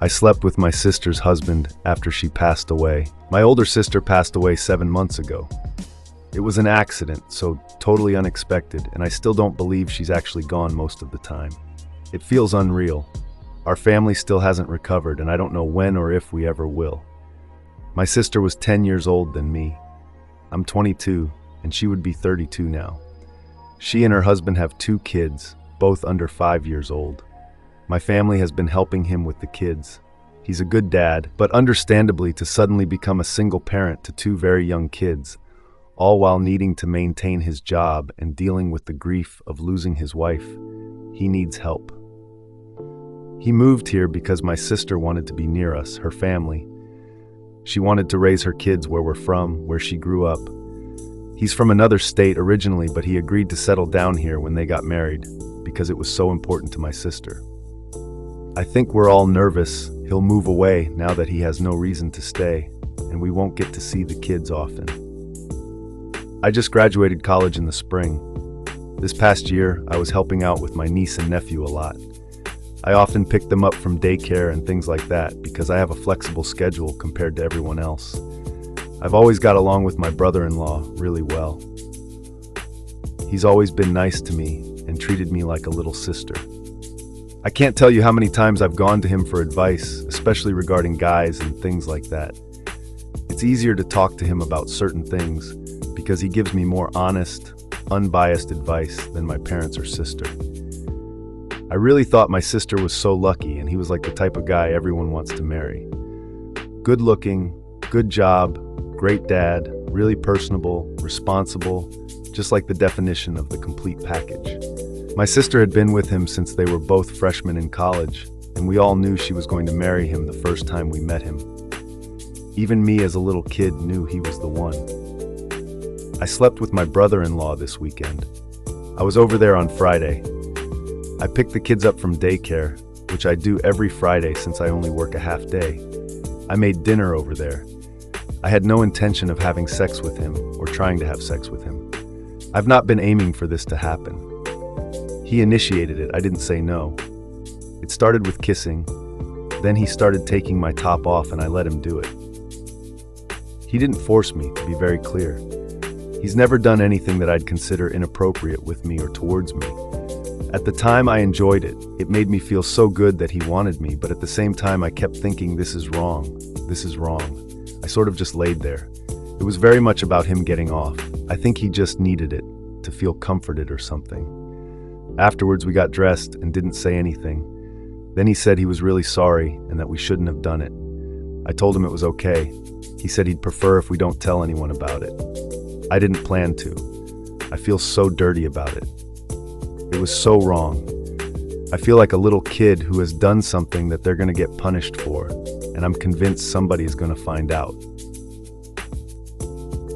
I slept with my sister's husband after she passed away. My older sister passed away 7 months ago. It was an accident, so totally unexpected, and I still don't believe she's actually gone most of the time. It feels unreal. Our family still hasn't recovered, and I don't know when or if we ever will. My sister was 10 years old than me. I'm 22, and she would be 32 now. She and her husband have 2 kids, both under 5 years old. My family has been helping him with the kids. He's a good dad, but understandably to suddenly become a single parent to 2 very young kids, all while needing to maintain his job and dealing with the grief of losing his wife, he needs help. He moved here because my sister wanted to be near us, her family. She wanted to raise her kids where we're from, where she grew up. He's from another state originally, but he agreed to settle down here when they got married because it was so important to my sister. I think we're all nervous he'll move away now that he has no reason to stay, and we won't get to see the kids often. I just graduated college in the spring. This past year, I was helping out with my niece and nephew a lot. I often pick them up from daycare and things like that because I have a flexible schedule compared to everyone else. I've always got along with my brother-in-law really well. He's always been nice to me and treated me like a little sister. I can't tell you how many times I've gone to him for advice, especially regarding guys and things like that. It's easier to talk to him about certain things because he gives me more honest, unbiased advice than my parents or sister. I really thought my sister was so lucky, and he was like the type of guy everyone wants to marry. Good looking, good job, great dad, really personable, responsible, just like the definition of the complete package. My sister had been with him since they were both freshmen in college, and we all knew she was going to marry him the first time we met him. Even me as a little kid knew he was the one. I slept with my brother-in-law this weekend. I was over there on Friday. I picked the kids up from daycare, which I do every Friday since I only work a half day. I made dinner over there. I had no intention of having sex with him or trying to have sex with him. I've not been aiming for this to happen. He initiated it, I didn't say no. It started with kissing, then he started taking my top off and I let him do it. He didn't force me, to be very clear. He's never done anything that I'd consider inappropriate with me or towards me. At the time I enjoyed it. It made me feel so good that he wanted me, but at the same time I kept thinking this is wrong, this is wrong. I sort of just laid there. It was very much about him getting off. I think he just needed it, to feel comforted or something. Afterwards we got dressed and didn't say anything. Then he said he was really sorry and that we shouldn't have done it. I told him it was okay. He said he'd prefer if we don't tell anyone about it. I didn't plan to. I feel so dirty about it. It was so wrong. I feel like a little kid who has done something that they're going to get punished for, and I'm convinced somebody is going to find out.